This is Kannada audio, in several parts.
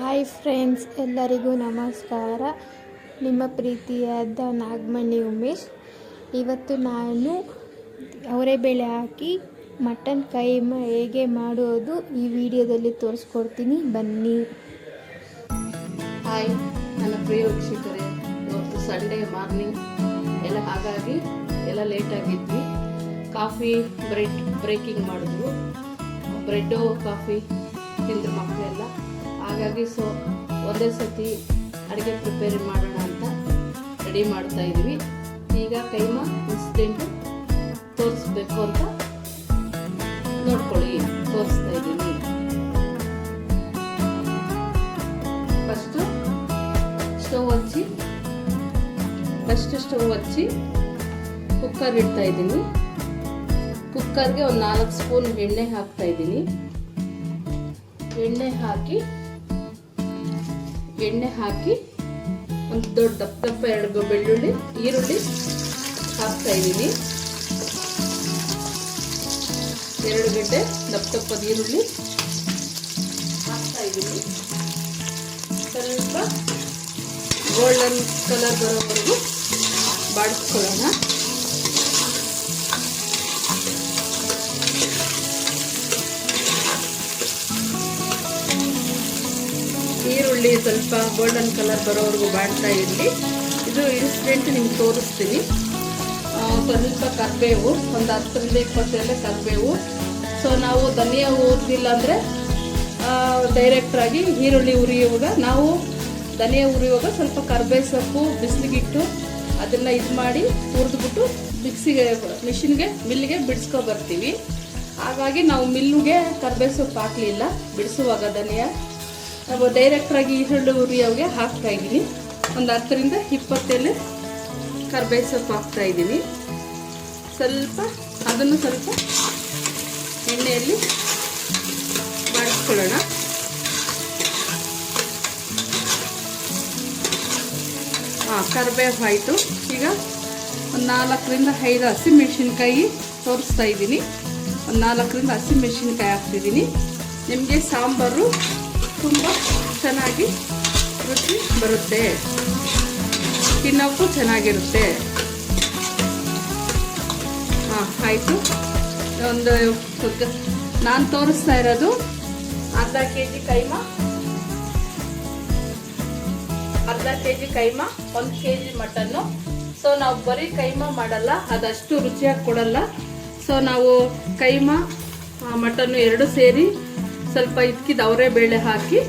ಹಾಯ್ ಫ್ರೆಂಡ್ಸ್, ಎಲ್ಲರಿಗೂ ನಮಸ್ಕಾರ. ನಿಮ್ಮ ಪ್ರೀತಿಯಾದ ನಾಗಮಣಿ ಉಮೇಶ್. ಇವತ್ತು ನಾನು ಅವರೆಬೇಳೆ ಹಾಕಿ ಮಟನ್ ಕೈಮಾ ಹೇಗೆ ಮಾಡೋದು ಈ ವಿಡಿಯೋದಲ್ಲಿ ತೋರಿಸ್ಕೊಡ್ತೀನಿ, ಬನ್ನಿ. ಹಾಯ್ ನನ್ನ ಪ್ರಿಯ ವೀಕ್ಷಕರೇ, ಇವತ್ತು ಸಂಡೇ ಮಾರ್ನಿಂಗ್ ಹಾಗಾಗಿ ಎಲ್ಲ ಲೇಟಾಗಿದ್ವಿ. ಕಾಫಿ ಬ್ರೇಕಿಂಗ್ ಮಾಡಿದ್ವು. ಬ್ರೆಡ್ಡು ಕಾಫಿ ತಿಂದ್ರು ಮಕ್ಕಳೆಲ್ಲ. ಹಾಗಾಗಿ ಒಂದೇ ಸತಿ ಅಡುಗೆ ಪ್ರಿಪೇರ್ ಮಾಡೋಣ ಅಂತ ರೆಡಿ ಮಾಡ್ತಾ ಇದ್ವಿ. ಈಗ ಕೈಮಾ ಇನ್ಸ್ಟೆಂಟ್ ತೋರಿಸ್ಬೇಕು ಅಂತ ನೋಡ್ಕೊಳ್ಳಿ, ತೋರಿಸ್ತಾ ಇದ್ದೀನಿ. ಫಸ್ಟು ಸ್ಟವ್ ಹಚ್ಚಿ ಕುಕ್ಕರ್ ಇಡ್ತಾ ಇದ್ದೀನಿ. ಕುಕ್ಕರ್ಗೆ ಒಂದು 4 ಸ್ಪೂನ್ ಎಣ್ಣೆ ಹಾಕ್ತಾ ಇದ್ದೀನಿ. ಎಣ್ಣೆ ಹಾಕಿ ಒಂದು ದೊಡ್ಡ ದಪ್ಪ 2 ಬೆಳ್ಳುಳ್ಳಿ ಈರುಳ್ಳಿ ಹಾಕ್ತಾ ಇದ್ದೀನಿ. 2 ಗಡ್ಡೆ ದಪ್ಪದ ಈರುಳ್ಳಿ ಹಾಕ್ತಾ ಇದ್ದೀನಿ. ಸ್ವಲ್ಪ ಗೋಲ್ಡನ್ ಕಲರ್ ಬರೋವರೆಗೂ ಬಾಡಿಸ್ಕೊಳ್ಳೋಣ. ಈರುಳ್ಳಿ ಸ್ವಲ್ಪ ಗೋಲ್ಡನ್ ಕಲರ್ ಬರೋವರೆಗೂ ಬಾಡ್ತಾ ಇರಲಿ. ಇದು ಇನ್ಸ್ಟೆಂಟ್ ನಿಮ್ಗೆ ತೋರಿಸ್ತೀನಿ. ಸ್ವಲ್ಪ ಕರಿಬೇವು, ಒಂದು 10-20 ಎಲೆ ಕರಿಬೇವು. ನಾವು ಧನಿಯಾ ಹುರಿದಿಲ್ಲ ಅಂದರೆ ಡೈರೆಕ್ಟ್ರಾಗಿ ಈರುಳ್ಳಿ ಹುರಿಯುವಾಗ ನಾವು ಧನಿಯಾ ಹುರಿಯುವಾಗ ಸ್ವಲ್ಪ ಕರಿಬೇವು ಸೊಪ್ಪು ಬಿಸಿಲಿಗಿಟ್ಟು ಅದನ್ನು ಇದು ಮಾಡಿ ಹುರಿದ್ಬಿಟ್ಟು ಮಿಲ್ಲಿಗೆ ಬಿಡಿಸ್ಕೊ ಬರ್ತೀವಿ. ಹಾಗಾಗಿ ನಾವು ಮಿಲ್ಲಿಗೆ ಕರಿಬೇವು ಸೊಪ್ಪು ಹಾಕಲಿಲ್ಲ ಬಿಡಿಸುವಾಗ. ಧನಿಯಾ ನಾವು ಡೈರೆಕ್ಟ್ರಾಗಿ ಈರುಳ್ಳಿ ಹುರಿಯೋಗೆ ಹಾಕ್ತಾ ಇದ್ದೀನಿ. ಒಂದು 10-20 ಎಲೆ ಕರಿಬೇವು ಸೊಪ್ಪು ಹಾಕ್ತಾ ಇದ್ದೀನಿ. ಅದನ್ನು ಸ್ವಲ್ಪ ಎಣ್ಣೆಯಲ್ಲಿ ಬಾಡಿಸ್ಕೊಳ್ಳೋಣ. ಕರಿಬೇವು ಆಯಿತು. ಈಗ ಒಂದು 4-5 ಹಸಿಮೆಣಸಿನ್ಕಾಯಿ ತೋರಿಸ್ತಾ ಇದ್ದೀನಿ. ಒಂದು 4 ಹಸಿಮೆಣಸಿನ್ಕಾಯಿ ಹಾಕ್ತಿದ್ದೀನಿ. ನಿಮಗೆ ಸಾಂಬಾರು ತುಂಬ ಚೆನ್ನಾಗಿ ರುಚಿ ಬರುತ್ತೆ, ತಿನ್ನೋಕ್ಕೂ ಚೆನ್ನಾಗಿರುತ್ತೆ. ಆಯಿತು. ನಾನು ತೋರಿಸ್ತಾ ಇರೋದು ಅರ್ಧ K G keema, 1 kg mutton. ನಾವು ಬರೀ ಕೈಮಾ ಮಾಡಲ್ಲ, ಅದಷ್ಟು ರುಚಿಯಾಗಿ ಕೊಡಲ್ಲ. ನಾವು ಕೈಮಾ ಮಟನ್ನು 2 ಸೇರಿ ಸ್ವಲ್ಪ ಇದ್ಕಿದ ಅವರೆಬೇಳೆ ಹಾಕಿ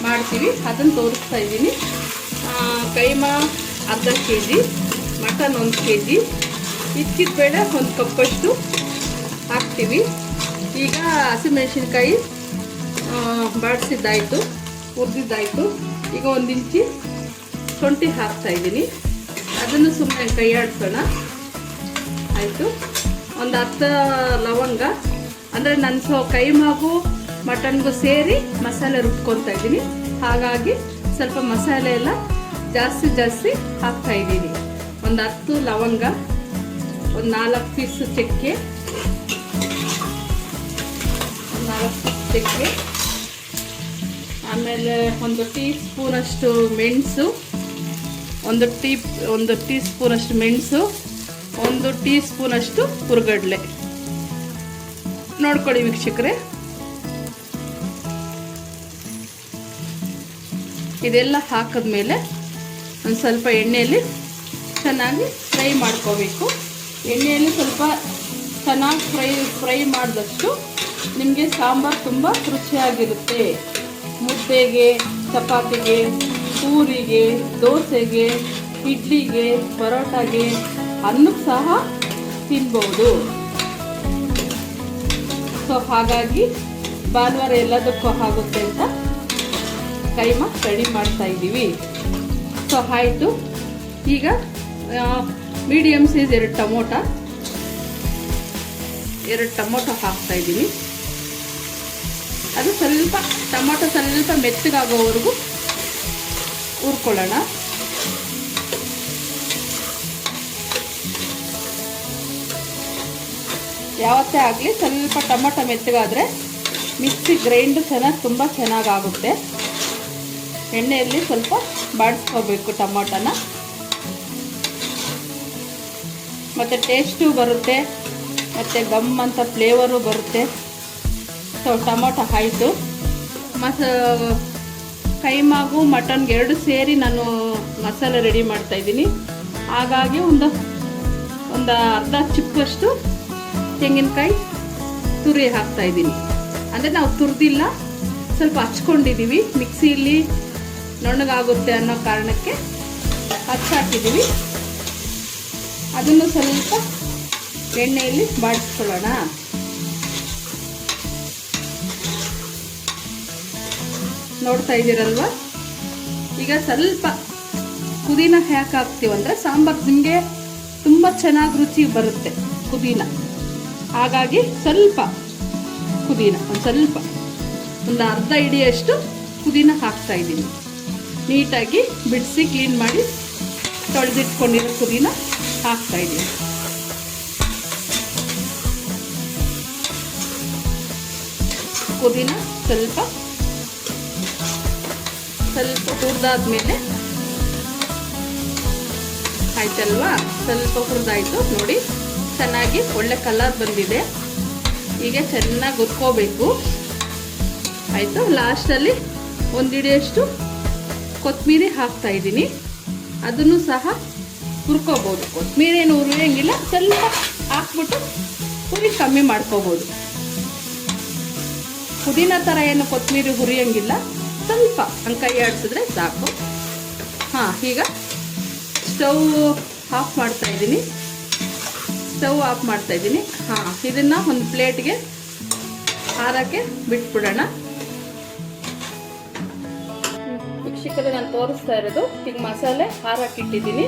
ಮಾಡ್ತೀವಿ, ಅದನ್ನು ತೋರಿಸ್ತಾ ಇದ್ದೀನಿ. ಕೈಮಾ ಅರ್ಧ ಕೆ ಜಿ, ಮಟನ್ 1 kg, ಇದ್ಕಿದ ಬೇಳೆ 1 ಕಪ್ಪಷ್ಟು ಹಾಕ್ತೀವಿ. ಈಗ ಹಸಿಮೆಣಸಿನ್ಕಾಯಿ ಬಾಡಿಸಿದ್ದಾಯಿತು, ಹುರಿದಿದ್ದಾಯಿತು. ಈಗ 1 ಇಂಚಿ ಶುಂಠಿ ಹಾಕ್ತಾ ಇದ್ದೀನಿ. ಅದನ್ನು ಸುಮ್ಮನೆ ಕೈ ಆಡಿಸೋಣ. ಆಯಿತು. ಒಂದು 10 ಲವಂಗ, ಅಂದರೆ ನನ್ನ ಕೈಮಾಗೂ ಮಟನ್ಗೂ ಸೇರಿ ಮಸಾಲೆ ರುಬ್ಕೊತಾ ಇದ್ದೀನಿ. ಹಾಗಾಗಿ ಸ್ವಲ್ಪ ಮಸಾಲೆ ಎಲ್ಲ ಜಾಸ್ತಿ ಹಾಕ್ತಾ ಇದ್ದೀನಿ. ಒಂದು 10 ಲವಂಗ, ಒಂದು 4 ಪೀಸ್ ಚಕ್ಕೆ, ಆಮೇಲೆ 1 ಟೀ ಸ್ಪೂನಷ್ಟು ಮೆಣಸು, 1 ಟೀ ಸ್ಪೂನಷ್ಟು ಮೆಣಸು, 1 ಟೀ ಸ್ಪೂನಷ್ಟು ಹುರ್ಗಡ್ಲೆ. ನೋಡ್ಕೊಳ್ಳಿ ವೀಕ್ಷಕರೇ. ಇದೆಲ್ಲ ಹಾಕಿದ್ಮೇಲೆ ಒಂದು ಸ್ವಲ್ಪ ಎಣ್ಣೆಯಲ್ಲಿ ಚೆನ್ನಾಗಿ ಫ್ರೈ ಮಾಡ್ಕೋಬೇಕು. ಎಣ್ಣೆಯಲ್ಲಿ ಸ್ವಲ್ಪ ಚೆನ್ನಾಗಿ ಫ್ರೈ ಮಾಡಿದಷ್ಟು ನಿಮಗೆ ಸಾಂಬಾರು ತುಂಬ ರುಚಿಯಾಗಿರುತ್ತೆ. ಮುದ್ದೆಗೆ, ಚಪಾತಿಗೆ, ಪೂರಿಗೆ, ದೋಸೆಗೆ, ಇಡ್ಲಿಗೆ, ಪರೋಟಾಗೆ, ಅನ್ನಕ್ಕೆ ಸಹ ತಿನ್ಬೋದು. ಹಾಗಾಗಿ ಭಾನುವಾರ ಎಲ್ಲದಕ್ಕೂ ಆಗುತ್ತೆ ಅಂತ ಕೈಮಾ ರೆಡಿ ಮಾಡ್ತಾ ಇದ್ದೀವಿ. ಆಯಿತು. ಈಗ ಮೀಡಿಯಮ್ ಸೈಜ್ 2 ಟೊಮೊಟೊ ಹಾಕ್ತಾ ಇದ್ದೀನಿ. ಅದು ಟೊಮೊಟೊ ಸ್ವಲ್ಪ ಮೆತ್ತಗಾಗೋವರೆಗೂ ಹುರ್ಕೊಳ್ಳೋಣ. ಯಾವತ್ತೇ ಆಗಲಿ ಸ್ವಲ್ಪ ಟೊಮೊಟೊ ಮೆತ್ತಗಾದರೆ ಮಿಕ್ಸಿ ಗ್ರೈಂಡ್ ತುಂಬ ಚೆನ್ನಾಗಾಗುತ್ತೆ. ಎಣ್ಣೆಯಲ್ಲಿ ಸ್ವಲ್ಪ ಬಾಡಿಸ್ಕೋಬೇಕು ಟೊಮೊಟೊನ. ಮತ್ತು ಟೇಸ್ಟು ಬರುತ್ತೆ, ಮತ್ತು ಗಮ್ ಅಂತ ಫ್ಲೇವರು ಬರುತ್ತೆ. ಸೊ ಟೊಮೊಟೊ ಆಯಿತು. ಕೈಮಾಗು ಮಟನ್ಗೆ ಎರಡು ಸೇರಿ ನಾನು ಮಸಾಲೆ ರೆಡಿ ಮಾಡ್ತಾಯಿದ್ದೀನಿ. ಹಾಗಾಗಿ ಒಂದು ಅರ್ಧ ಚಿಪ್ಪಷ್ಟು ತೆಂಗಿನಕಾಯಿ ತುರಿ ಹಾಕ್ತಾಯಿದ್ದೀನಿ. ಅಂದರೆ ನಾವು ತುರಿದಿಲ್ಲ, ಸ್ವಲ್ಪ ಹಚ್ಕೊಂಡಿದ್ದೀವಿ. ಮಿಕ್ಸಿಯಲ್ಲಿ ನುಣ್ಣಗಾಗುತ್ತೆ ಅನ್ನೋ ಕಾರಣಕ್ಕೆ ಹಚ್ಚಾಕಿದ್ದೀವಿ. ಅದನ್ನು ಸ್ವಲ್ಪ ಎಣ್ಣೆಯಲ್ಲಿ ಬಾಡಿಸ್ಕೊಳ್ಳೋಣ. ನೋಡ್ತಾ ಇದ್ದೀರಲ್ವ. ಈಗ ಸ್ವಲ್ಪ ಪುದೀನ ಯಾಕೆ ಹಾಕ್ತೀವಂದರೆ ಸಾಂಬಾರು ನಿಮಗೆ ತುಂಬ ಚೆನ್ನಾಗಿ ರುಚಿ ಬರುತ್ತೆ ಪುದೀನ. ಹಾಗಾಗಿ ಸ್ವಲ್ಪ ಪುದೀನ ಒಂದು ಅರ್ಧ ಹಿಡಿಯಷ್ಟು ಪುದೀನ ಹಾಕ್ತಾ ಇದ್ದೀನಿ. ನೀಟಾಗಿ ಬಿಡಿಸಿ ಕ್ಲೀನ್ ಮಾಡಿ ತೊಳೆದಿಟ್ಕೊಂಡಿರೋ ಪುದೀನ ಹಾಕ್ತಾ ಇದ್ದೀನಿ. ಪುದೀನ ಸ್ವಲ್ಪ ಹುರಿದಾದ್ಮೇಲೆ ಆಯ್ತಲ್ವಾ, ಸ್ವಲ್ಪ ಹುರಿದಾಯ್ತು ನೋಡಿ, ಚೆನ್ನಾಗಿ ಒಳ್ಳೆ ಕಲರ್ ಬಂದಿದೆ. ಈಗ ಚೆನ್ನಾಗಿ ಹುರ್ಕೋಬೇಕು. ಆಯಿತು. ಲಾಸ್ಟಲ್ಲಿ ಒಂದು ಹಿಡಿಯಷ್ಟು ಕೊತ್ತಂಬರಿ ಹಾಕ್ತಾ ಇದ್ದೀನಿ. ಅದನ್ನು ಸಹ ಹುರ್ಕೋಬೋದು. ಕೊತ್ತಂಬರಿ ಏನು ಹುರಿಯೋಂಗಿಲ್ಲ, ಸ್ವಲ್ಪ ಹಾಕ್ಬಿಟ್ಟು ಹುರಿ ಕಮ್ಮಿ ಮಾಡ್ಕೋಬೋದು. ಪುದೀನ ಥರ ಏನು ಕೊತ್ತಂಬರಿ ಹುರಿಯೋಂಗಿಲ್ಲ, ಸ್ವಲ್ಪ ಹಂಗೆ ಕೈ ಆಡಿಸಿದ್ರೆ ಸಾಕು. ಈಗ ಸ್ಟವ್ ಆಫ್ ಮಾಡ್ತಾಯಿದ್ದೀನಿ. ಇದನ್ನು ಒಂದು ಪ್ಲೇಟ್ಗೆ ಹಾರಕ್ಕೆ ಬಿಟ್ಬಿಡೋಣ. ವೀಕ್ಷಕರೇ, ನಾನು ತೋರಿಸ್ತಾ ಇರೋದು ಈಗ ಮಸಾಲೆ ಹಾರಾಕಿಟ್ಟಿದ್ದೀನಿ.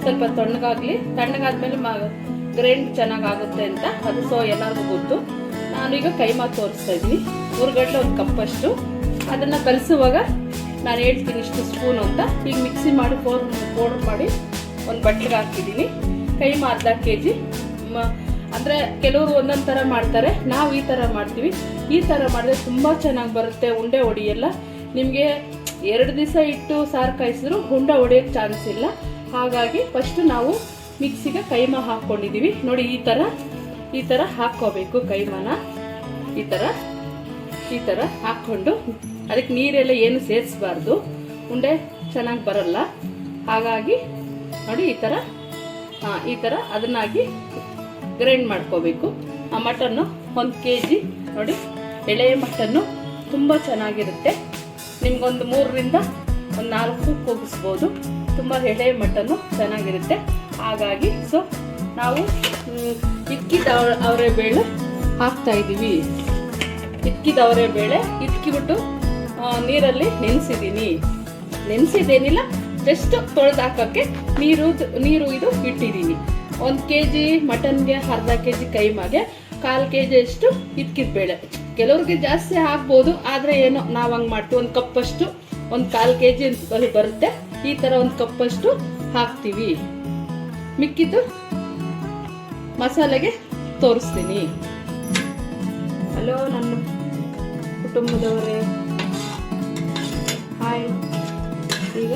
ಸ್ವಲ್ಪ ತಣ್ಣಗಾದ್ಮೇಲೆ ಗ್ರೈಂಡ್ ಚೆನ್ನಾಗಾಗುತ್ತೆ ಅಂತ ಅದು. ಸೊ ಎಲ್ಲರಿಗೂ ಗೊತ್ತು. ನಾನೀಗ ಕೈಮಾ ತೋರಿಸ್ತಾ ಇದ್ದೀನಿ. ಹುರ್ಗಡ್ಲೆ ಒಂದು ಕಪ್ಪಷ್ಟು. ಅದನ್ನು ಕಲಿಸುವಾಗ ನಾನು ಹೇಳ್ತೀನಿ ಇಷ್ಟು ಸ್ಪೂನ್ ಅಂತ. ಈಗ ಮಿಕ್ಸಿ ಮಾಡಿ ಪೌಡರ್ ಮಾಡಿ ಒಂದು ಬಟ್ಲಿಗೆ ಹಾಕಿದ್ದೀನಿ. ಕೈಮಾ ಅರ್ಧ kg. ಅಂದರೆ ಕೆಲವರು ಒಂದೊಂದು ಥರ ಮಾಡ್ತಾರೆ, ನಾವು ಈ ಥರ ಮಾಡ್ತೀವಿ. ಈ ಥರ ಮಾಡಿದ್ರೆ ತುಂಬ ಚೆನ್ನಾಗಿ ಬರುತ್ತೆ. ಉಂಡೆ ಹೊಡಿಯಲ್ಲ. ನಿಮಗೆ 2 ದಿವಸ ಇಟ್ಟು ಸಾರು ಕಾಯಿಸಿದ್ರು ಉಂಡೆ ಹೊಡೆಯೋಕ್ಕೆ ಚಾನ್ಸ್ ಇಲ್ಲ. ಹಾಗಾಗಿ ಫಸ್ಟು ನಾವು ಮಿಕ್ಸಿಗೆ ಕೈಮಾ ಹಾಕ್ಕೊಂಡಿದ್ದೀವಿ ನೋಡಿ. ಈ ಥರ ಹಾಕ್ಕೋಬೇಕು ಕೈಮಾನ. ಈ ಥರ ಹಾಕ್ಕೊಂಡು ಅದಕ್ಕೆ ನೀರೆಲ್ಲ ಏನು ಸೇರಿಸಬಾರ್ದು, ಉಂಡೆ ಚೆನ್ನಾಗಿ ಬರಲ್ಲ. ಹಾಗಾಗಿ ನೋಡಿ ಈ ಥರ ಅದನ್ನಾಗಿ ಗ್ರೈಂಡ್ ಮಾಡ್ಕೋಬೇಕು. ಆ ಮಟನ್ನು 1 kg ನೋಡಿ, ಎಳೆಯ ಮಟನ್ನು ತುಂಬ ಚೆನ್ನಾಗಿರುತ್ತೆ. ನಿಮ್ಗೊಂದು 3ರಿಂದ 4 ಕೂಗಿಸ್ಬೋದು. ತುಂಬ ಎಳೆಯ ಮಟನ್ನು ಚೆನ್ನಾಗಿರುತ್ತೆ. ಹಾಗಾಗಿ ಸೊ ನಾವು ಇಕ್ಕಿದ ಅವರೆಬೇಳೆ ಹಾಕ್ತಾ ಇದ್ದೀವಿ. ಇಕ್ಕಿಬಿಟ್ಟು ನೀರಲ್ಲಿ ನೆನೆಸಿದ್ದೇನಿಲ್ಲ, ಜಸ್ಟ್ ತೊಳೆದು ಹಾಕೋಕ್ಕೆ ನೀರು ಇದು ಇಟ್ಟಿದ್ದೀನಿ. 1 kg ಮಟನ್ಗೆ ಅರ್ಧ kg ಕೈಮಾಗೆ 1/4 kg ಅಷ್ಟು ಇಕ್ಕಿದ ಬೇಳೆ. ಕೆಲವ್ರಿಗೆ ಜಾಸ್ತಿ ಹಾಕ್ಬೋದು, ಆದರೆ ಏನೋ ನಾವು ಹಂಗೆ ಮಾಡ್ತೀವಿ. 1 ಕಪ್ಪಷ್ಟು 1/4 kg ಬರುತ್ತೆ. ಈ ಥರ 1 ಕಪ್ಪಷ್ಟು ಹಾಕ್ತೀವಿ. ಮಿಕ್ಕಿದ್ದು ಮಸಾಲೆಗೆ ತೋರಿಸ್ತೀನಿ. ಹಲೋ ನನ್ನ ಕುಟುಂಬದವರೇ, ಹಾಯ್. ಈಗ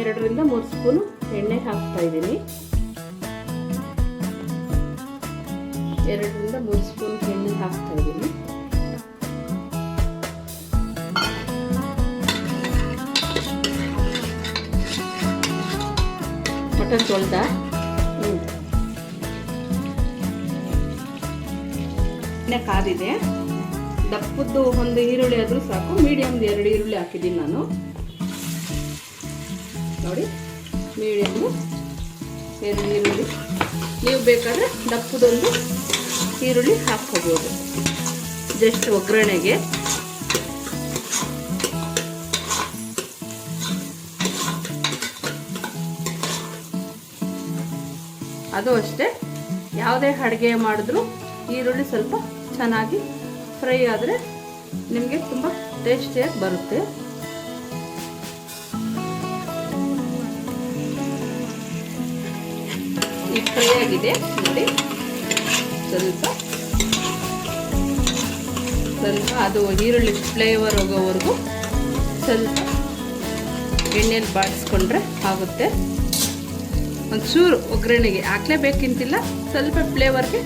2ರಿಂದ 3 ಸ್ಪೂನು ಎಣ್ಣೆ ಹಾಕ್ತಾ ಇದ್ದೀನಿ. 2ರಿಂದ 3 ಸ್ಪೂನ್ ಎಣ್ಣೆ ಹಾಕ್ತಾ ಇದ್ದೀನಿ. ಮಟನ್ ತೊಳ್ದ ಎಣ್ಣೆ ಕಾದಿದೆ. ದಪ್ಪದ್ದು 1 ಈರುಳ್ಳಿ ಆದರೂ ಸಾಕು. ಮೀಡಿಯಮ್ದು 2 ಈರುಳ್ಳಿ ಹಾಕಿದ್ದೀನಿ ನಾನು ನೋಡಿ. ಮೀಡಿಯಮ್ಮು 2 ಈರುಳ್ಳಿ. ನೀವು ಬೇಕಾದರೆ ದಪ್ಪದೊಂದು ಈರುಳ್ಳಿ ಹಾಕ್ಕೋಬೋದು ಜಸ್ಟ್ ಒಗ್ಗರಣೆಗೆ. ಅದು ಅಷ್ಟೇ, ಯಾವುದೇ ಅಡುಗೆ ಮಾಡಿದ್ರೂ ಈರುಳ್ಳಿ ಸ್ವಲ್ಪ ಚೆನ್ನಾಗಿ ಫ್ರೈ ಆದರೆ ನಿಮಗೆ ತುಂಬ ಟೇಸ್ಟಿಯಾಗಿ ಬರುತ್ತೆ. ಈಗ ಫ್ರೈ ಆಗಿದೆ ನೋಡಿ. ಸ್ವಲ್ಪ ಸ್ವಲ್ಪ ಅದು ಈರುಳ್ಳಿ ಫ್ಲೇವರ್ ಹೋಗೋವರೆಗೂ ಸ್ವಲ್ಪ ಎಣ್ಣೆಯಲ್ಲಿ ಬಾಡಿಸ್ಕೊಂಡ್ರೆ ಆಗುತ್ತೆ. ಒಂಚೂರು ಒಗ್ಗರಣೆಗೆ ಹಾಕ್ಲೇಬೇಕಂತಿಲ್ಲ, ಸ್ವಲ್ಪ ಫ್ಲೇವರ್ಗೆ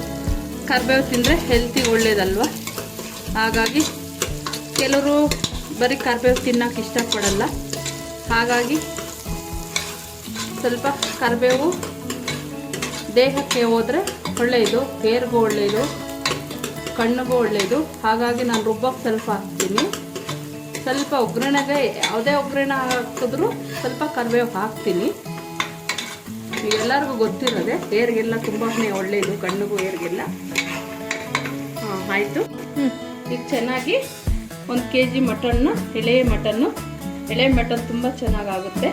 ಕರಿಬೇವು ತಿಂದರೆ ಹೆಲ್ತಿಗೆ ಒಳ್ಳೇದಲ್ವ. ಹಾಗಾಗಿ ಕೆಲವರು ಬರೀ ಕರಿಬೇವು ತಿನ್ನೋಕೆ ಇಷ್ಟಪಡಲ್ಲ. ಹಾಗಾಗಿ ಸ್ವಲ್ಪ ಕರಿಬೇವು ದೇಹಕ್ಕೆ ಹೋದರೆ ಒಳ್ಳೆಯದು, ಹೇರ್ಗೂ ಒಳ್ಳೆಯದು, ಕಣ್ಣಿಗೂ ಒಳ್ಳೆಯದು. ಹಾಗಾಗಿ ನಾನು ರುಬ್ಬಕ್ಕೆ ಸ್ವಲ್ಪ ಹಾಕ್ತೀನಿ. ಸ್ವಲ್ಪ ಒಗ್ಗರಣೆಗೆ ಯಾವುದೇ ಒಗ್ಗರಣೆ ಹಾಕಿದ್ರೂ ಸ್ವಲ್ಪ ಕರಿಬೇವು ಹಾಕ್ತೀನಿ. ಎಲ್ಲರಿಗೂ ಗೊತ್ತಿರೋದೆ, ಹೇರ್ಗೆಲ್ಲ ತುಂಬಾ ಒಳ್ಳೆಯದು, ಕಣ್ಣಿಗೂ ಹೇರ್ಗೆಲ್ಲ. ಆಯಿತು. ಈಗ ಚೆನ್ನಾಗಿ 1 kg ಮಟನ್ನು, ಎಳೆ ಮಟನ್ ತುಂಬ ಚೆನ್ನಾಗಾಗುತ್ತೆ.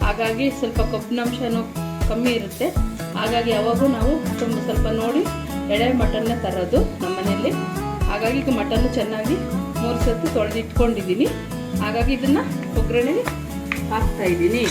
ಹಾಗಾಗಿ ಸ್ವಲ್ಪ ಕೊಬ್ಬಿನಾಂಶನೂ ಕಮ್ಮಿ ಇರುತ್ತೆ. ಹಾಗಾಗಿ ಯಾವಾಗೂ ನಾವು ಸ್ವಲ್ಪ ನೋಡಿ ಎಳೆ ಮಟನ್ನ ತರೋದು ನಮ್ಮ ಮನೆಯಲ್ಲಿ. ಹಾಗಾಗಿ ಈಗ ಮಟನ್ನು ಚೆನ್ನಾಗಿ 3 ಸತಿ ತೊಳೆದಿಟ್ಕೊಂಡಿದ್ದೀನಿ. ಹಾಗಾಗಿ ಇದನ್ನು ಒಗ್ಗರಣೆಗೆ ಹಾಕ್ತಾಯಿದ್ದೀನಿ.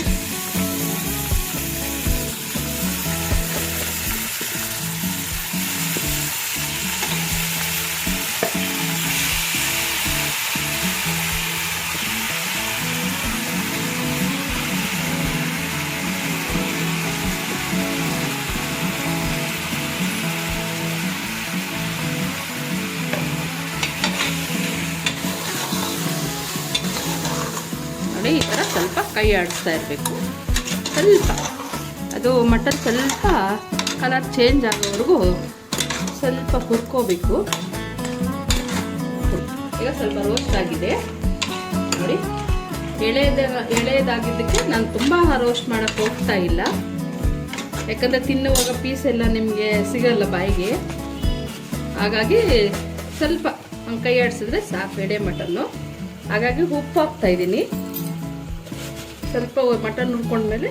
ನೋಡಿ, ಈ ಥರ ಸ್ವಲ್ಪ ಕೈ ಆಡಿಸ್ತಾ ಇರಬೇಕು. ಸ್ವಲ್ಪ ಅದು ಮಟನ್ ಸ್ವಲ್ಪ ಕಲರ್ ಚೇಂಜ್ ಆಗೋವರೆಗೂ ಸ್ವಲ್ಪ ಹುರ್ಕೋಬೇಕು. ಈಗ ಸ್ವಲ್ಪ ರೋಸ್ಟ್ ಆಗಿದೆ ನೋಡಿ. ಎಳೆದಾಗಿದ್ದಕ್ಕೆ ನಾನು ತುಂಬ ರೋಸ್ಟ್ ಮಾಡೋಕ್ಕೆ ಹೋಗ್ತಾ ಇಲ್ಲ, ಯಾಕಂದರೆ ತಿನ್ನುವಾಗ ಪೀಸ್ ಎಲ್ಲ ನಿಮಗೆ ಸಿಗಲ್ಲ ಬಾಯಿಗೆ. ಹಾಗಾಗಿ ಸ್ವಲ್ಪ ಕೈ ಆಡಿಸಿದ್ರೆ ಸಾಕು ಎಡೆ ಮಟನ್ನು. ಹಾಗಾಗಿ ಉಪ್ಪು ಹಾಕ್ತಾ ಇದ್ದೀನಿ. ಸ್ವಲ್ಪ ಮಟನ್ ಹುರ್ಕೊಂಡ್ಮೇಲೆ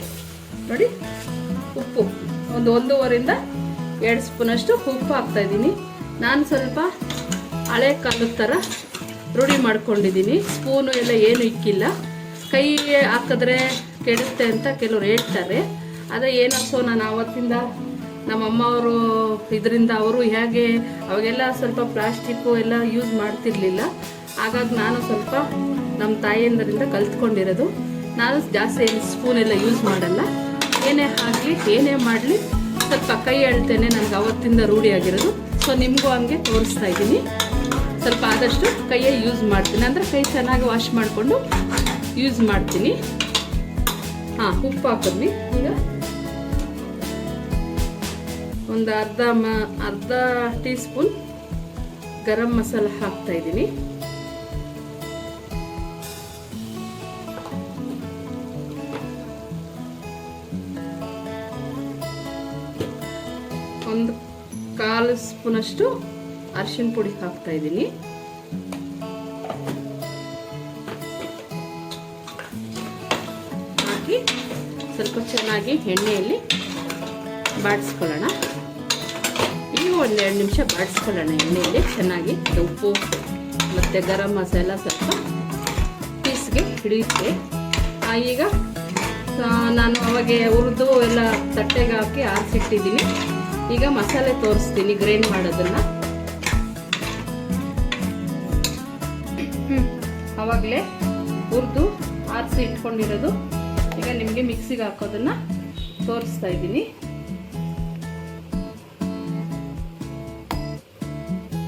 ನೋಡಿ ಉಪ್ಪು 1-1.5 ಸ್ಪೂನಷ್ಟು ಉಪ್ಪು ಹಾಕ್ತಾಯಿದ್ದೀನಿ. ನಾನು ಸ್ವಲ್ಪ ಹಳೆ ಕಾಲದ ಥರ ರೂಢಿ ಮಾಡ್ಕೊಂಡಿದ್ದೀನಿ. ಸ್ಪೂನು ಎಲ್ಲ ಏನು ಇಕ್ಕಿಲ್ಲ. ಕೈ ಹಾಕಿದ್ರೆ ಕೆಡುತ್ತೆ ಅಂತ ಕೆಲವ್ರು ಹೇಳ್ತಾರೆ. ಆದರೆ ಏನೋ ನಾನು ಆವತ್ತಿಂದ ನಮ್ಮಮ್ಮವರು ಇದರಿಂದ ಅವರು ಹೇಗೆ ಅವಾಗೆಲ್ಲ ಸ್ವಲ್ಪ ಪ್ಲಾಸ್ಟಿಕ್ಕು ಎಲ್ಲ ಯೂಸ್ ಮಾಡ್ತಿರ್ಲಿಲ್ಲ. ಹಾಗಾಗಿ ನಾನು ಸ್ವಲ್ಪ ನಮ್ಮ ತಾಯಿಯಂದರಿಂದ ಕಲ್ತ್ಕೊಂಡಿರೋದು. ನಾನು ಜಾಸ್ತಿ ಸ್ಪೂನ್ ಎಲ್ಲ ಯೂಸ್ ಮಾಡಲ್ಲ. ಏನೇ ಆಗಲಿ ಏನೇ ಮಾಡಲಿ ಸ್ವಲ್ಪ ಕೈ ಎಳ್ತೇನೆ, ನನಗೆ ಅವತ್ತಿಂದ ರೂಢಿಯಾಗಿರೋದು. ಸೊ ನಿಮಗೂ ಹಂಗೆ ತೋರಿಸ್ತಾ ಇದ್ದೀನಿ. ಸ್ವಲ್ಪ ಆದಷ್ಟು ಕೈಯೇ ಯೂಸ್ ಮಾಡ್ತೀನಿ, ಅಂದರೆ ಕೈ ಚೆನ್ನಾಗಿ ವಾಶ್ ಮಾಡಿಕೊಂಡು ಯೂಸ್ ಮಾಡ್ತೀನಿ. ಉಪ್ಪು ಹಾಕಿದ್ವಿ. ಈಗ ಒಂದು ಅರ್ಧ ಟೀ ಸ್ಪೂನ್ ಗರಂ ಮಸಾಲ ಹಾಕ್ತಾಯಿದ್ದೀನಿ. ಒಂದು 1/4 ಸ್ಪೂನಷ್ಟು ಅರಿಶಿನ ಪುಡಿ ಹಾಕ್ತಾ ಇದ್ದೀನಿ. ಹಾಕಿ ಸ್ವಲ್ಪ ಚೆನ್ನಾಗಿ ಎಣ್ಣೆಯಲ್ಲಿ ಬಾಡಿಸ್ಕೊಳ್ಳೋಣ. ಈಗ 1-2 ನಿಮಿಷ ಬಾಡಿಸ್ಕೊಳ್ಳೋಣ ಎಣ್ಣೆಯಲ್ಲಿ ಚೆನ್ನಾಗಿ. ಉಪ್ಪು ಮತ್ತು ಗರಂ ಮಸಾಲ ಸ್ವಲ್ಪ ಪೀಸ್ಗೆ ಹಿಡಿಯುತ್ತೆ. ಈಗ ನಾನು ಅವಾಗೆ ಹುರಿದು ಎಲ್ಲ ತಟ್ಟೆಗೆ ಹಾಕಿ ಆರಿಸಿಟ್ಟಿದ್ದೀನಿ. ಈಗ ಮಸಾಲೆ ತೋರಿಸ್ತೀನಿ ಗ್ರೈಂಡ್ ಮಾಡೋದನ್ನು. ಆವಾಗಲೇ ಹುರಿದು ಆರಿಸಿ ಇಟ್ಕೊಂಡಿರೋದು ಈಗ ನಿಮಗೆ ಮಿಕ್ಸಿಗೆ ಹಾಕೋದನ್ನು ತೋರಿಸ್ತಾ ಇದ್ದೀನಿ.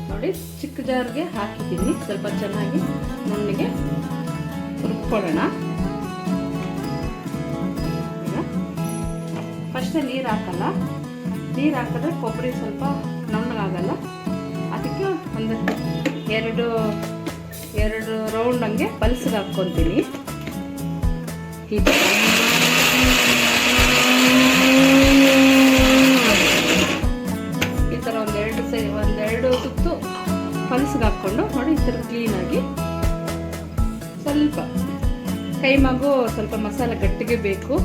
ನೋಡಿ, ಚಿಕ್ಕ ಜಾರ್ಗೆ ಹಾಕಿದ್ದೀನಿ. ಸ್ವಲ್ಪ ಚೆನ್ನಾಗಿ ನುಣ್ಣಗೆ ರುಬ್ಕೊಳ್ಳೋಣ. ಈಗ ಫಸ್ಟೇ ನೀರು ಹಾಕಲ್ಲ. ನೀರು ಹಾಕಿದ್ರೆ ಕೊಬ್ಬರಿ ಸ್ವಲ್ಪ ನುಣ್ಣಗಾಗಲ್ಲ. ಅದಕ್ಕೆ ಒಂದು 2 ರೌಂಡ್ ಹಂಗೆ ಪಲ್ಸ್ಗೆ ಹಾಕ್ಕೊತೀನಿ. ಈ ಥರ ಒಂದೆರಡು ಸುತ್ತು ಪಲ್ಸ್ಗೆ ಹಾಕ್ಕೊಂಡು ನೋಡಿ, ಈ ಥರ ಕ್ಲೀನಾಗಿ ಸ್ವಲ್ಪ ಕೈ ಮಗು ಸ್ವಲ್ಪ ಮಸಾಲೆ ಗಟ್ಟಿಗೆ ಬೇಕು.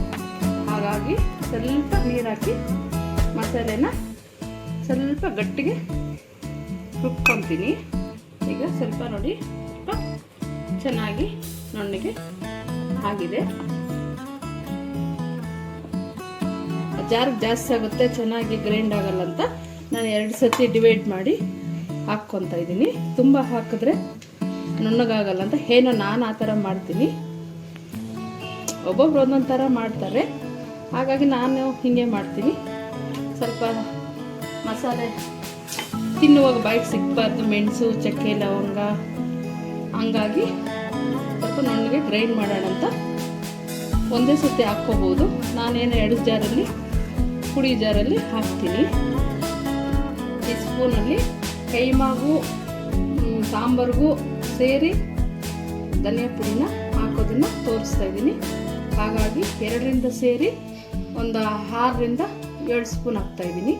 ಹಾಗಾಗಿ ಸ್ವಲ್ಪ ನೀರು ಹಾಕಿ ಮಸಾಲೆನ ಸ್ವಲ್ಪ ಗಟ್ಟಿಗೆ ರುಬ್ಕೊತೀನಿ. ಈಗ ಸ್ವಲ್ಪ ನೋಡಿ, ಸ್ವಲ್ಪ ಚೆನ್ನಾಗಿ ನುಣ್ಣಗೆ ಆಗಿದೆ. ಜಾರ್ ಜಾಸ್ತಿ ಆಗುತ್ತೆ, ಚೆನ್ನಾಗಿ ಗ್ರೈಂಡ್ ಆಗಲ್ಲ ಅಂತ ನಾನು 2 ಸತಿ ಡಿವೈಡ್ ಮಾಡಿ ಹಾಕ್ಕೊತಾ ಇದ್ದೀನಿ. ತುಂಬ ಹಾಕಿದ್ರೆ ನುಣ್ಣಗಾಗಲ್ಲ ಅಂತ ಏನೋ ನಾನು ಆ ಥರ ಮಾಡ್ತೀನಿ. ಒಬ್ಬೊಬ್ರು ಒಂದೊಂದು ಥರ ಮಾಡ್ತಾರೆ, ಹಾಗಾಗಿ ನಾನು ಹೀಗೆ ಮಾಡ್ತೀನಿ. ಸ್ವಲ್ಪ ಮಸಾಲೆ ತಿನ್ನುವಾಗ ಬಾಯಿಗೆ ಸಿಗಬಾರ್ದು, ಮೆಣಸು, ಚಕ್ಕೆ, ಲವಂಗ, ಹಂಗಾಗಿ ಸ್ವಲ್ಪ ನುಣ್ಣಗೆ ಗ್ರೈಂಡ್ ಮಾಡೋಣ ಅಂತ ಒಂದೇ ಸತಿ ಹಾಕ್ಕೋಬೋದು. ನಾನೇನು 2 ಜಾರಲ್ಲಿ ಪುಡಿ ಜಾರಲ್ಲಿ ಹಾಕ್ತೀನಿ. ಈ ಸ್ಪೂನಲ್ಲಿ ಕೈಮಾಗೂ ಸಾಂಬಾರಿಗೂ ಸೇರಿ ಧನಿಯಾ ಪುಡಿನ ಹಾಕೋದನ್ನು ತೋರಿಸ್ತಾ ಇದ್ದೀನಿ. ಹಾಗಾಗಿ 2ರಿಂದ ಸೇರಿ ಒಂದು 6ರಿಂದ 7 ಸ್ಪೂನ್ ಹಾಕ್ತಾಯಿದ್ದೀನಿ.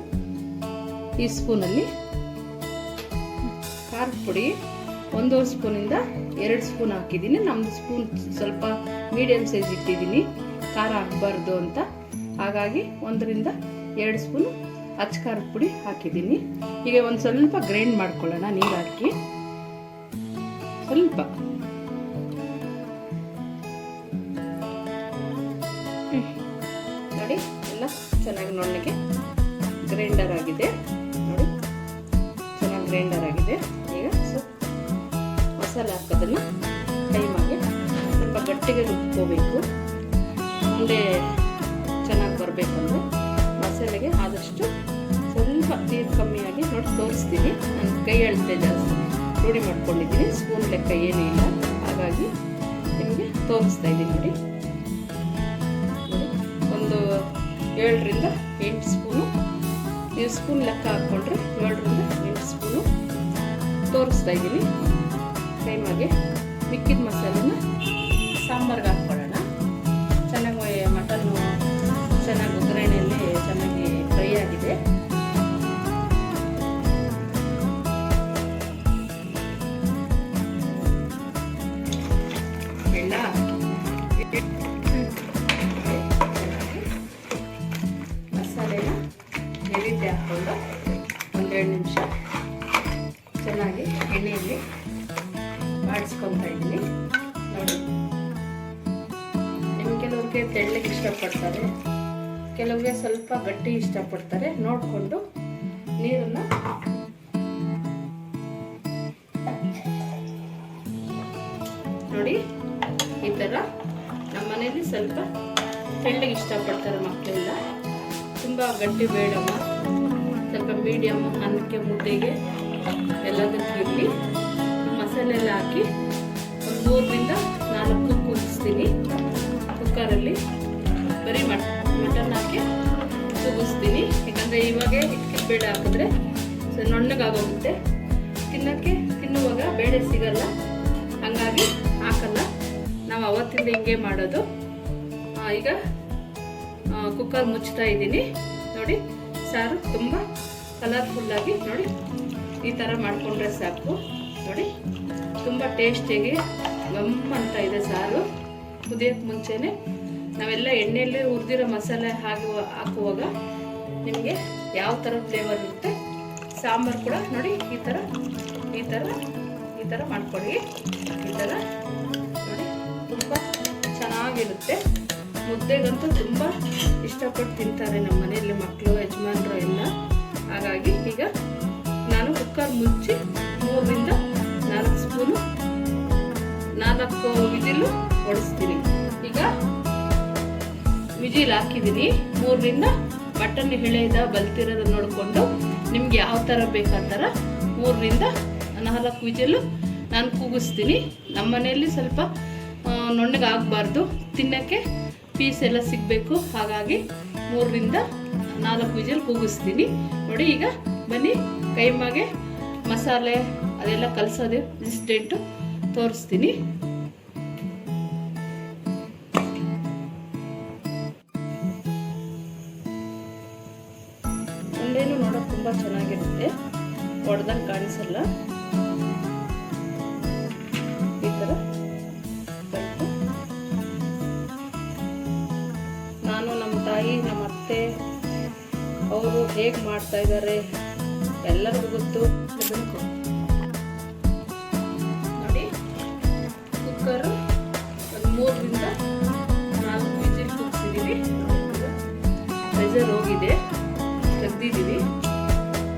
ಈ ಸ್ಪೂನಲ್ಲಿ ಖಾರದ ಪುಡಿ 1.5 ಸ್ಪೂನಿಂದ 2 ಸ್ಪೂನ್ ಹಾಕಿದ್ದೀನಿ. ನಮ್ಮದು ಸ್ಪೂನ್ ಸ್ವಲ್ಪ ಮೀಡಿಯಮ್ ಸೈಜ್ ಇಟ್ಟಿದ್ದೀನಿ, ಖಾರ ಹಾಕಬಾರ್ದು ಅಂತ. ಹಾಗಾಗಿ 1ರಿಂದ 2 ಸ್ಪೂನ್ ಅಚ್ಚ ಖಾರದ ಪುಡಿ ಹಾಕಿದ್ದೀನಿ. ಈಗ ಒಂದು ಸ್ವಲ್ಪ ಗ್ರೈಂಡ್ ಮಾಡ್ಕೊಳ್ಳೋಣ, ನೀರು ಹಾಕಿ ಸ್ವಲ್ಪ. ನೋಡಿ ಎಲ್ಲ ಚೆನ್ನಾಗಿ ನುಣ್ಣಗೆ ಗ್ರೈಂಡರ್ ಆಗಿದೆ. ನೋಡಿ ಚೆನ್ನಾಗಿ ಗ್ರೈಂಡರ್ ಆಗಿದೆ. ಈಗ ಸ್ವಲ್ಪ ಮಸಾಲೆ ಹಾಕೋದನ್ನು ಕೈಮಾಗೆ ಸ್ವಲ್ಪ ಗಟ್ಟಿಗೆ ರುಬ್ಕೋಬೇಕು. ಮುಂದೆ ಚೆನ್ನಾಗಿ ಬರಬೇಕಂದ್ರೆ ಮಸಾಲೆಗೆ ಆದಷ್ಟು ಸ್ವಲ್ಪ ನೀರು ಕಮ್ಮಿಯಾಗಿ ನೋಡಿ ತೋರಿಸ್ತೀನಿ. ನಾನು ಕೈ ಅಳತೆ ಜಾಸ್ತಿ ರೂಢಿ ಮಾಡ್ಕೊಂಡಿದ್ದೀನಿ, ಸ್ಪೂನ್ ಲೆಕ್ಕ ಏನೂ ಇಲ್ಲ, ಹಾಗಾಗಿ ನಿಮಗೆ ತೋರಿಸ್ತಾ ಇದ್ದೀನಿ. ನೋಡಿ ಒಂದು 7ರಿಂದ 8 ಸ್ಪೂನು, ನೀವು ಸ್ಪೂನ್ ಲೆಕ್ಕ ಹಾಕ್ಕೊಂಡ್ರೆ 7ರಿಂದ 8 ಸ್ಪೂನು ತೋರಿಸ್ತಾ ಇದ್ದೀನಿ. ಕೈಮಾಗೆ ಮಿಕ್ಕಿದ ಮಸಾಲೆನ ಸಾಂಬಾರ್ಗೆ ಹಾಕ್ಕೊಳ್ಳೋಣ. ಚೆನ್ನಾಗಿ ಮಟನ್ನು ಚೆನ್ನಾಗಿ ಒಗ್ಗರಣೆಯಲ್ಲಿ ಚೆನ್ನಾಗಿ ಫ್ರೈ ಆಗಿದೆ. ಎಲ್ಲ ಮಸಾಲೆನ ಎಣ್ಣೆ ಹಾಕ್ಕೊಂಡು 1-2 ನಿಮಿಷ ಚೆನ್ನಾಗಿ ಎಣ್ಣೆಯಲ್ಲಿ ಬಾಡಿಸ್ಕೊತಾ ಇದ್ದೀನಿ. ನೋಡಿ, ನಿಮ್ಗೆ ಕೆಲವ್ರಿಗೆ ತೆಳ್ಳಗೆ ಇಷ್ಟಪಡ್ತಾರೆ, ಕೆಲವ್ರಿಗೆ ಸ್ವಲ್ಪ ಗಟ್ಟಿ ಇಷ್ಟಪಡ್ತಾರೆ. ನೋಡಿಕೊಂಡು ನೀರನ್ನು ನೋಡಿ ಈ ಥರ. ನಮ್ಮ ಮನೇಲಿ ಸ್ವಲ್ಪ ತೆಳ್ಳಗೆ ಇಷ್ಟಪಡ್ತಾರೆ ಮಕ್ಕಳೆಲ್ಲ, ತುಂಬ ಗಟ್ಟಿ ಬೇಡಮ್ಮ, ಸ್ವಲ್ಪ ಮೀಡಿಯಮ್, ಅನ್ನಕ್ಕೆ, ಮುದ್ದೆಗೆ ಎಲ್ಲದಕ್ಕೂ ಇರಲಿ. ಮಸಾಲೆ ಎಲ್ಲ ಹಾಕಿ ಒಂದು 3ರಿಂದ 4 ಕೂಗಿಸ್ತೀನಿ ಕುಕ್ಕರಲ್ಲಿ. ಬರೀ ಮಟನ್ ಹಾಕಿ ಕೂಗಿಸ್ತೀನಿ, ಯಾಕಂದರೆ ಇವಾಗ ಹಿಟ್ಟು ಬೇಳೆ ಹಾಕಿದ್ರೆ ನುಣ್ಣಗಾಗೋಗುತ್ತೆ, ತಿನ್ನುವಾಗ ಬೇಳೆ ಸಿಗಲ್ಲ, ಹಾಗಾಗಿ ಹಾಕಲ್ಲ. ನಾವು ಅವತ್ತಿಂದ ಹಿಂಗೆ ಮಾಡೋದು. ಈಗ ಕುಕ್ಕರ್ ಮುಚ್ತಾ ಇದ್ದೀನಿ. ನೋಡಿ ಸಾರು ತುಂಬ ಕಲರ್ಫುಲ್ಲಾಗಿ ನೋಡಿ ಈ ಥರ ಮಾಡಿಕೊಂಡ್ರೆ ಸಾಕು. ನೋಡಿ ತುಂಬ ಟೇಸ್ಟಿಯಾಗಿ ಗಮ್ಮಂತ ಇದೆ ಸಾರು. ಕುದಿಯೋಕ್ಕೆ ಮುಂಚೆನೇ ನಾವೆಲ್ಲ ಎಣ್ಣೆಯಲ್ಲೇ ಹುರಿದಿರೋ ಮಸಾಲೆ ಹಾಕುವಾಗ ನಿಮಗೆ ಯಾವ ಥರ ಫ್ಲೇವರ್ ಇರುತ್ತೆ. ಸಾಂಬಾರು ಕೂಡ ನೋಡಿ ಈ ಥರ ಮಾಡ್ಕೊಳ್ಳಿ. ಈ ಥರ ನೋಡಿ ತುಂಬ ಚೆನ್ನಾಗಿರುತ್ತೆ. ಮುದ್ದೆಗಂತೂ ತುಂಬ ಇಷ್ಟಪಟ್ಟು ತಿಂತಾರೆ ನಮ್ಮ ಮನೆಯಲ್ಲಿ ಮಕ್ಕಳು, ಯಜಮಾನರು ಎಲ್ಲ. ಹಾಗಾಗಿ ಈಗ ನಾನು ಕುಕ್ಕರ್ ಮುಚ್ಚಿ 3ರಿಂದ 4 ಸ್ಪೂನು 4 ವಿಜಿಲು ಹೊಡಿಸ್ತೀನಿ. ಈಗ ವಿಜಿಲ್ ಹಾಕಿದ್ದೀನಿ 3ರಿಂದ. ಮಟನ್ ಎಳೆದ ಬಲ್ತಿರೋದು ನೋಡಿಕೊಂಡು ನಿಮ್ಗೆ ಯಾವ ಥರ ಬೇಕು ಆ ಥರ 3ರಿಂದ 4 ವಿಜಿಲು ನಾನು ಕೂಗಿಸ್ತೀನಿ. ನಮ್ಮ ಮನೆಯಲ್ಲಿ ಸ್ವಲ್ಪ ನುಣ್ಣಗೆ ಆಗಬಾರ್ದು, ತಿನ್ನೋಕ್ಕೆ ಪೀಸ್ ಎಲ್ಲ ಸಿಗಬೇಕು, ಹಾಗಾಗಿ 3ರಿಂದ 4 ವಿಜಿಲ್ ಕೂಗಿಸ್ತೀನಿ. ನೋಡಿ ಈಗ ಬನ್ನಿ ಕೈಮಾಗೆ ಮಸಾಲೆ ಅದೆಲ್ಲ ಕಲಸೋದು ಇನ್ಸ್ಟೆಂಟು ತೋರಿಸ್ತೀನಿ. ಒಂದೇನು ನೋಡೋಕೆ ತುಂಬ ಚೆನ್ನಾಗಿರುತ್ತೆ, ಹೊಡೆದಂಗೆ ಕಾಣಿಸಲ್ಲ. ಈ ಥರ ನಾನು ನಮ್ಮ ತಾಯಿ, ನಮ್ಮ ಅತ್ತೆ ಅವರು ಹೇಗೆ ಮಾಡ್ತಾ ಇದ್ದಾರೆ ಎಲ್ಲರಿಗೂ ಗೊತ್ತು. ನೋಡಿ ಕುಕ್ಕರ್ ಒಂದು 3ರಿಂದ 4 ವಿಜಿಲ್ ಕೂಗಿಸಿದ್ದೀವಿ. ಪ್ರೆಷರ್ ಹೋಗಿದೆ, ತೆಗ್ದಿದ್ದೀವಿ.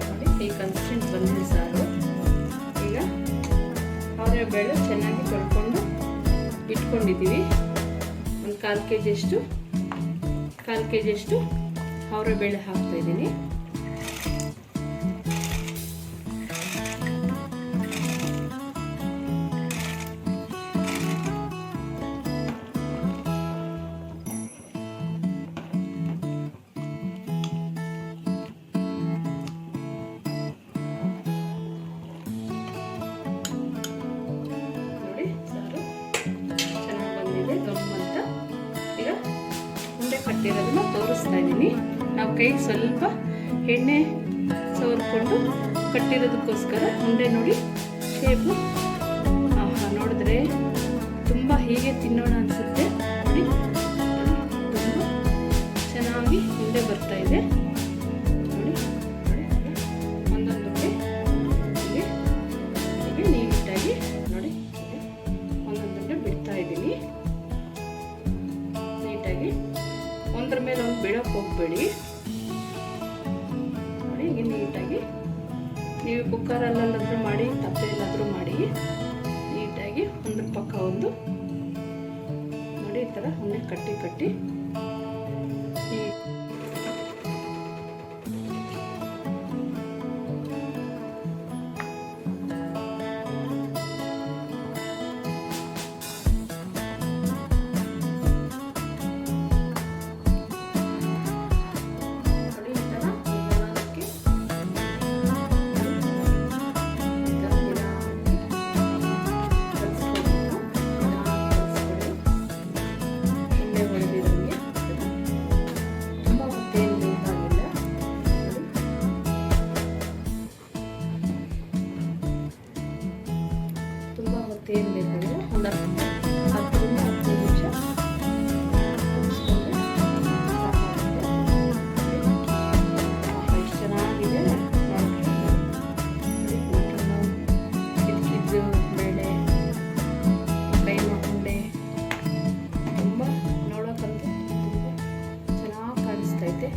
ನೋಡಿ ಈ ಕನ್ಸಿಸ್ಟೆಂಟ್ ಬಂದಿದೆ ಸಾರು. ಅವರೆ ಬೇಳೆ ಚೆನ್ನಾಗಿ ತೊಳ್ಕೊಂಡು ಇಟ್ಕೊಂಡಿದ್ದೀವಿ. ಒಂದು 1/4 kg ಅಷ್ಟು ಅವರೆ ಬೇಳೆ ಹಾಕ್ತಾಯಿದ್ದೀನಿ. ಕಟ್ಟಿರೋದನ್ನ ತೋರಿಸ್ತಾ ಇದ್ದೀನಿ. ನಾವು ಕೈಗೆ ಸ್ವಲ್ಪ ಎಣ್ಣೆ ಸವರ್ಕೊಂಡು ಕಟ್ಟಿರೋದಕ್ಕೋಸ್ಕರ ಉಂಡೆ ನೋಡಿ ಶೇಪು ನೋಡಿದ್ರೆ ತುಂಬ ಹೀಗೆ ತಿನ್ನೋಣ ಅನಿಸುತ್ತೆ. ನೋಡಿ ತುಂಬ ಚೆನ್ನಾಗಿ ಉಂಡೆ ಬರ್ತಾ ಇದೆ. ನೋಡಿ ಒಂದೊಂದು ಉಂಡೆ ಹೀಗೆ ನೀಟಾಗಿ ನೋಡಿ ಒಂದೊಂದು ಉಂಡೆ ಬಿಡ್ತಾ ಇದ್ದೀನಿ ನೀಟಾಗಿ. ಒಂದ್ರ ಮೇಲೆ ಒಂದು ಬಿಡೋಕೆ ಹೋಗಬೇಡಿ. ನೋಡಿ ಹೀಗೆ ನೀಟಾಗಿ ನೀವು ಕುಕ್ಕರಲ್ಲಾದ್ರೂ ಮಾಡಿ ತಪ್ಪೆಲ್ಲಾದರೂ ಮಾಡಿ ನೀಟಾಗಿ ಒಂದ್ರ ಪಕ್ಕ ಒಂದು ನೋಡಿ ಈ ಥರ ಉಂಡೆ ಕಟ್ಟಿ ಏನು ಬೇಕಾಗಿಲ್ಲ ಒಂದು 10ರಿಂದ 15 ನಿಮಿಷ ಎಷ್ಟು ಚೆನ್ನಾಗಿದೆ. ಇದ್ಕಿದ್ದು ಬೇಳೆ ಕೈಮಾ ಉಂಡೆ ತುಂಬ ನೋಡೋಕ್ಕಂತೂ ತುಂಬ ಚೆನ್ನಾಗಿ ಕಾಣಿಸ್ತೈತೆ.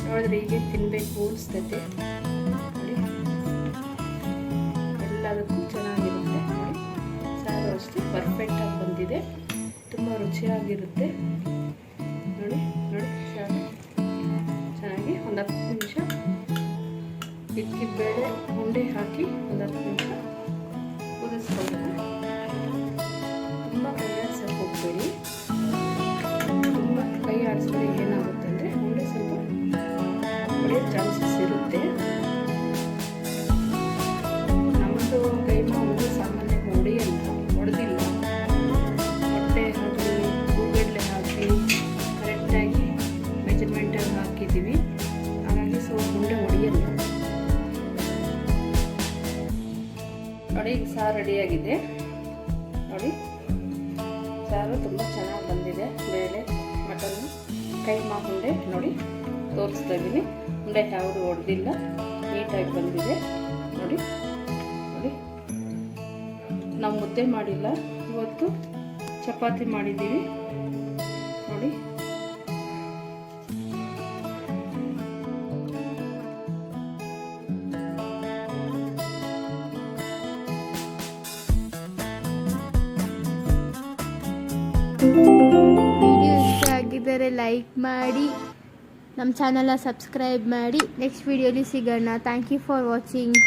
ನೋಡಿದ್ರೆ ಹೀಗೆ ತಿನ್ನಬೇಕು ಅನಿಸ್ತೈತೆ. ನೋಡಿ ಎಲ್ಲದಕ್ಕೂ ಚೆನ್ನಾಗಿರುತ್ತೆ. ನೋಡಿ ಸಾರು ಅಷ್ಟೇ ಪರ್ಫೆಕ್ಟಾಗಿ ಬಂದಿದೆ, ತುಂಬ ರುಚಿಯಾಗಿರುತ್ತೆ. ನೋಡಿ ಸಾರು ಚೆನ್ನಾಗಿ ಒಂದು 10 ನಿಮಿಷ ಇದ್ಕಿದ ಬೇಳೆ ಉಂಡೆ ಹಾಕಿ ಒಂದು 10 ನಿಮಿಷ ಕುದಿಸ್ಕೊಳ್ಳೋಣ. ತುಂಬ ಕೈ ಆಡ್ಸೋಕೆ ಹೋಗಬೇಡಿ. ತುಂಬ ಕೈ ಆಡಿಸಿದ್ರೆ ಏನಾಗುತ್ತೆ ಅಂದರೆ ಉಂಡೆ ಸ್ವಲ್ಪ ಹೊಡೆಯೋ ಚಾನ್ಸಸ್ ಇರುತ್ತೆ. ನಮ್ಮದು ಕೈಮಾ ಉಂಡೆ ಸಾಮಾನ್ಯವಾಗಿ ಹೊಡೆದಿಲ್ಲ. ಮೊಟ್ಟೆ ಹಾಕಿ ಹೂಗಡ್ಲೆ ಹಾಕಿ ಕರೆಕ್ಟಾಗಿ ಮೆಜರ್ಮೆಂಟಲ್ಲಿ ಹಾಕಿದ್ದೀವಿ, ಹಾಗಾಗಿ ಸ್ವಲ್ಪ ಉಂಡೆ ಹೊಡೆಯಲ್ಲ. ನೋಡಿ ಈಗ ಸಾರು ರೆಡಿಯಾಗಿದೆ. ನೋಡಿ ಸಾರು ತುಂಬ ಚೆನ್ನಾಗಿ ಬಂದಿದೆ. ಬೇಳೆ ಮಟನ್ನು ಕೈಮಾ ಉಂಡೆ ನೋಡಿ ತೋರಿಸ್ತಾ ಇದ್ದೀನಿ. ಉಂಡೆ ಯಾವುದು ಹೊಡೆದಿಲ್ಲ, ನೀಟಾಗಿ ಬಂದಿದೆ. ನೋಡಿ ನಾವು ಮುದ್ದೆ ಮಾಡಿಲ್ಲ, ಇವತ್ತು ಚಪಾತಿ ಮಾಡಿದ್ದೀವಿ. ನೋಡಿ ವಿಡಿಯೋ ಇಷ್ಟ ಆಗಿದ್ದರೆ ಲೈಕ್ ಮಾಡಿ, ನಮ್ಮ ಚಾನಲ್ನ ಸಬ್ಸ್ಕ್ರೈಬ್ ಮಾಡಿ. ನೆಕ್ಸ್ಟ್ ವಿಡಿಯೋಲಿ ಸಿಗೋಣ. Thank you for watching.